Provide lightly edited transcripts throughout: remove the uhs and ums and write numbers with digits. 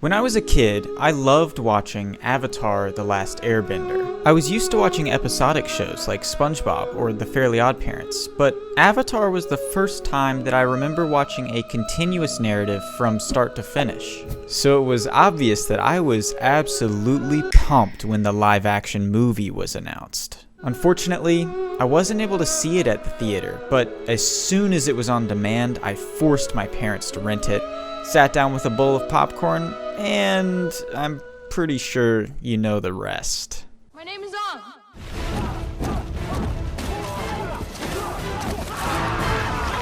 When I was a kid, I loved watching Avatar: The Last Airbender. I was used to watching episodic shows like SpongeBob or The Fairly OddParents, but Avatar was the first time that I remember watching a continuous narrative from start to finish. So it was obvious that I was absolutely pumped when the live-action movie was announced. Unfortunately, I wasn't able to see it at the theater, but as soon as it was on demand, I forced my parents to rent it, sat down with a bowl of popcorn, and I'm pretty sure you know the rest. My name is Ong.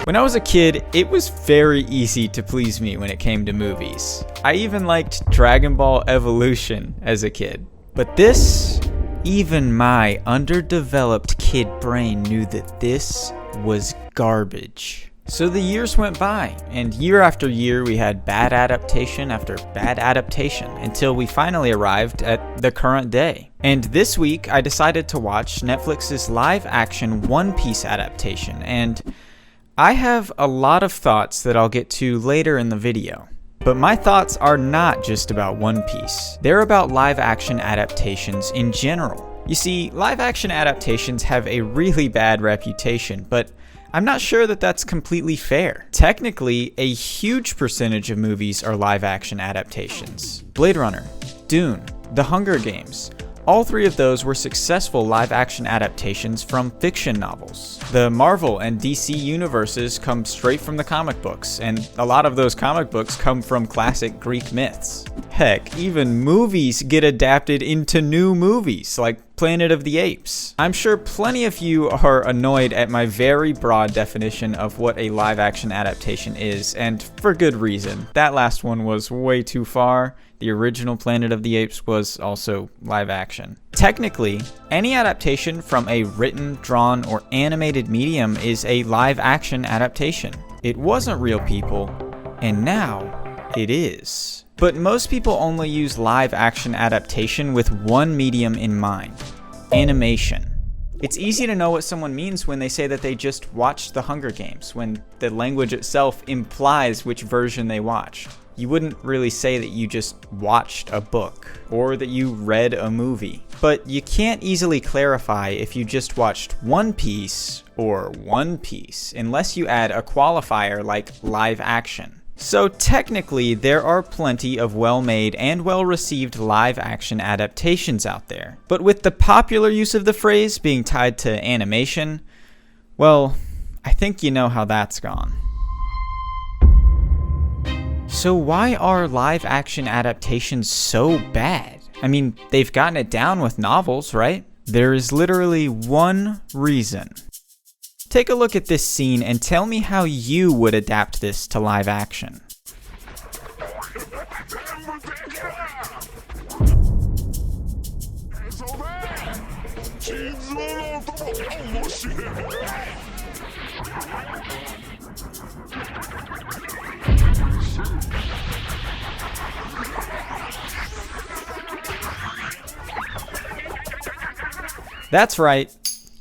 When I was a kid, it was very easy to please me when it came to movies. I even liked Dragon Ball Evolution as a kid. But this, even my underdeveloped kid brain knew that this was garbage. So the years went by, and year after year we had bad adaptation after bad adaptation, until we finally arrived at the current day. And this week I decided to watch Netflix's live-action One Piece adaptation, and I have a lot of thoughts that I'll get to later in the video. But my thoughts are not just about One Piece. They're about live-action adaptations in general. You see, live-action adaptations have a really bad reputation, but I'm not sure that that's completely fair. Technically, a huge percentage of movies are live-action adaptations. Blade Runner, Dune, The Hunger Games. All three of those were successful live-action adaptations from fiction novels. The Marvel and DC universes come straight from the comic books, and a lot of those comic books come from classic Greek myths. Heck, even movies get adapted into new movies, like Planet of the Apes. I'm sure plenty of you are annoyed at my very broad definition of what a live-action adaptation is, and for good reason. That last one was way too far. The original Planet of the Apes was also live action. Technically, any adaptation from a written, drawn, or animated medium is a live action adaptation. It wasn't real people, and now it is. But most people only use live action adaptation with one medium in mind: animation. It's easy to know what someone means when they say that they just watched The Hunger Games, when the language itself implies which version they watched. You wouldn't really say that you just watched a book, or that you read a movie. But you can't easily clarify if you just watched One Piece or One Piece, unless you add a qualifier like live action. So technically, there are plenty of well-made and well-received live-action adaptations out there. But with the popular use of the phrase being tied to animation, well, I think you know how that's gone. So why are live-action adaptations so bad? I mean, they've gotten it down with novels, right? There is literally one reason. Take a look at this scene and tell me how you would adapt this to live action. That's right,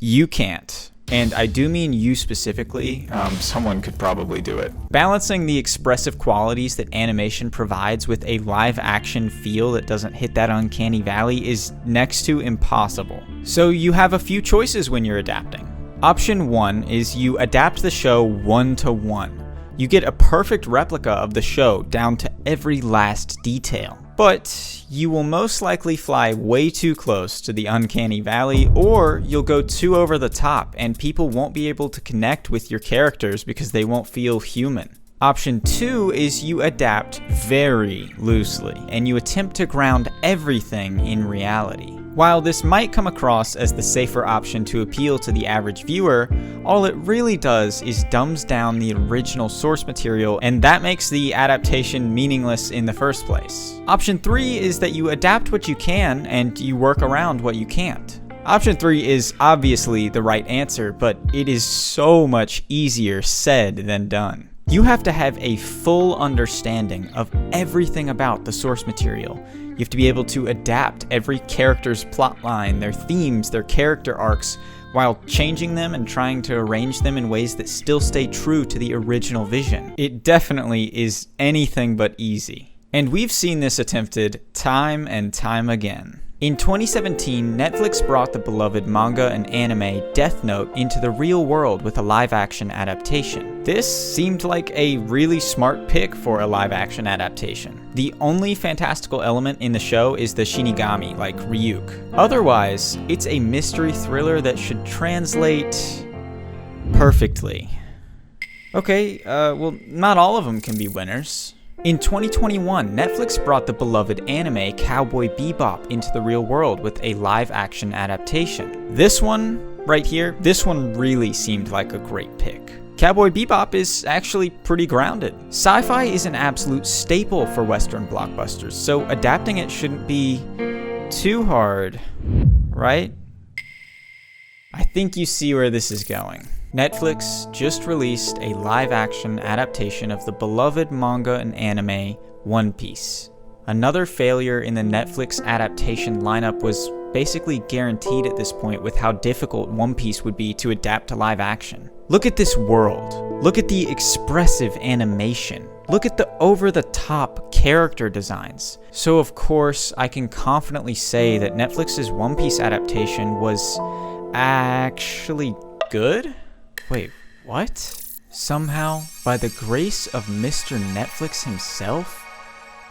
you can't. And I do mean you specifically. Someone could probably do it. Balancing the expressive qualities that animation provides with a live-action feel that doesn't hit that uncanny valley is next to impossible. So you have a few choices when you're adapting. Option 1 is you adapt the show 1-to-1. You get a perfect replica of the show down to every last detail. But you will most likely fly way too close to the uncanny valley, or you'll go too over the top and people won't be able to connect with your characters because they won't feel human. Option 2 is you adapt very loosely and you attempt to ground everything in reality. While this might come across as the safer option to appeal to the average viewer, all it really does is dumbs down the original source material, and that makes the adaptation meaningless in the first place. Option 3 is that you adapt what you can and you work around what you can't. Option 3 is obviously the right answer, but it is so much easier said than done. You have to have a full understanding of everything about the source material. You have to be able to adapt every character's plotline, their themes, their character arcs, while changing them and trying to arrange them in ways that still stay true to the original vision. It definitely is anything but easy. And we've seen this attempted time and time again. In 2017, Netflix brought the beloved manga and anime Death Note into the real world with a live-action adaptation. This seemed like a really smart pick for a live-action adaptation. The only fantastical element in the show is the Shinigami, like Ryuk. Otherwise, it's a mystery thriller that should translate perfectly. Okay, well, not all of them can be winners. In 2021, Netflix brought the beloved anime Cowboy Bebop into the real world with a live-action adaptation. This one, right here, this one really seemed like a great pick. Cowboy Bebop is actually pretty grounded. Sci-fi is an absolute staple for Western blockbusters, so adapting it shouldn't be too hard, right? I think you see where this is going. Netflix just released a live-action adaptation of the beloved manga and anime One Piece. Another failure in the Netflix adaptation lineup was basically guaranteed at this point with how difficult One Piece would be to adapt to live action. Look at this world. Look at the expressive animation. Look at the over-the-top character designs. So of course, I can confidently say that Netflix's One Piece adaptation was actually good? Wait, what? Somehow, by the grace of Mr. Netflix himself,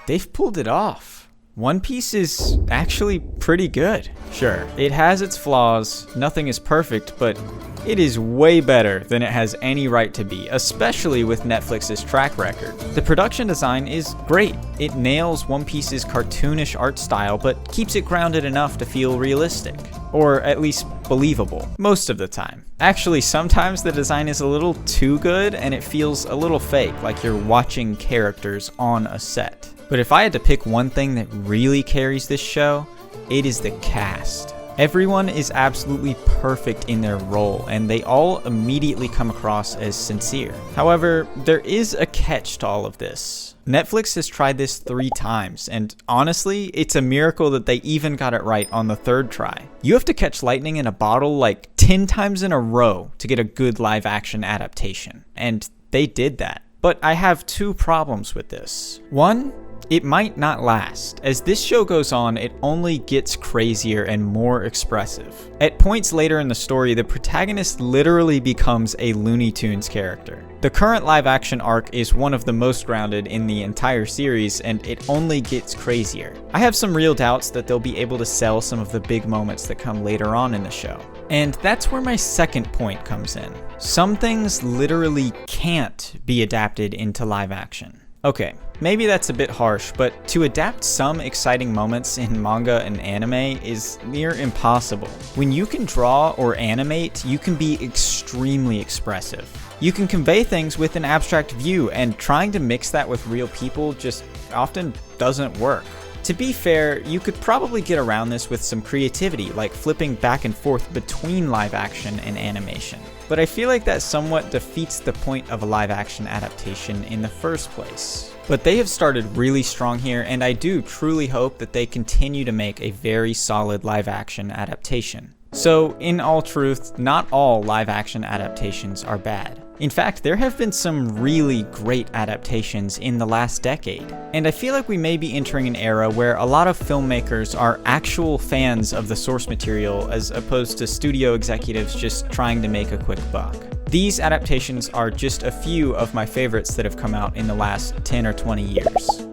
they've pulled it off. One Piece is actually pretty good. Sure, it has its flaws, nothing is perfect, but it is way better than it has any right to be, especially with Netflix's track record. The production design is great. It nails One Piece's cartoonish art style, but keeps it grounded enough to feel realistic. Or at least believable, most of the time. Actually, sometimes the design is a little too good and it feels a little fake, like you're watching characters on a set. But if I had to pick one thing that really carries this show, it is the cast. Everyone is absolutely perfect in their role, and they all immediately come across as sincere. However, there is a catch to all of this. Netflix has tried this 3 times, and honestly, it's a miracle that they even got it right on the 3rd try. You have to catch lightning in a bottle like 10 times in a row to get a good live-action adaptation, and they did that. But I have 2 problems with this. One, it might not last. As this show goes on, it only gets crazier and more expressive. At points later in the story, the protagonist literally becomes a Looney Tunes character. The current live-action arc is one of the most grounded in the entire series, and it only gets crazier. I have some real doubts that they'll be able to sell some of the big moments that come later on in the show. And that's where my second point comes in. Some things literally can't be adapted into live action. Okay, maybe that's a bit harsh, but to adapt some exciting moments in manga and anime is near impossible. When you can draw or animate, you can be extremely expressive. You can convey things with an abstract view, and trying to mix that with real people just often doesn't work. To be fair, you could probably get around this with some creativity, like flipping back and forth between live action and animation. But I feel like that somewhat defeats the point of a live action adaptation in the first place. But they have started really strong here, and I do truly hope that they continue to make a very solid live action adaptation. So, in all truth, not all live action adaptations are bad. In fact, there have been some really great adaptations in the last decade. And I feel like we may be entering an era where a lot of filmmakers are actual fans of the source material as opposed to studio executives just trying to make a quick buck. These adaptations are just a few of my favorites that have come out in the last 10 or 20 years.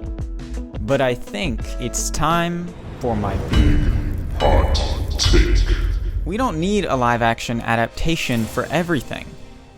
But I think it's time for my hot take. We don't need a live-action adaptation for everything.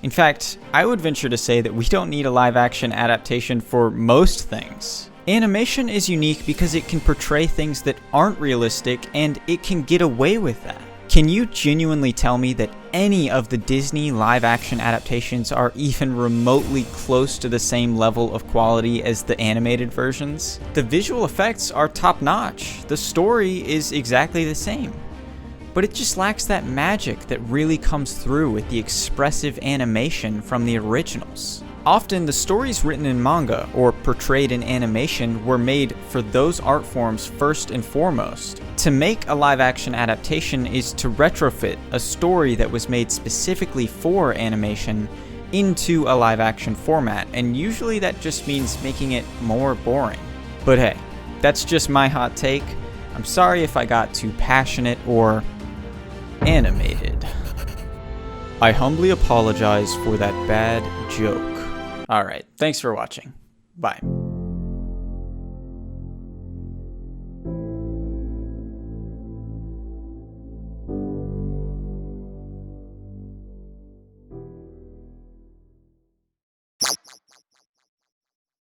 In fact, I would venture to say that we don't need a live-action adaptation for most things. Animation is unique because it can portray things that aren't realistic, and it can get away with that. Can you genuinely tell me that any of the Disney live-action adaptations are even remotely close to the same level of quality as the animated versions? The visual effects are top-notch. The story is exactly the same. But it just lacks that magic that really comes through with the expressive animation from the originals. Often, the stories written in manga or portrayed in animation were made for those art forms first and foremost. To make a live-action adaptation is to retrofit a story that was made specifically for animation into a live-action format, and usually that just means making it more boring. But hey, that's just my hot take. I'm sorry if I got too passionate or animated. I humbly apologize for that bad joke. Alright, thanks for watching. Bye.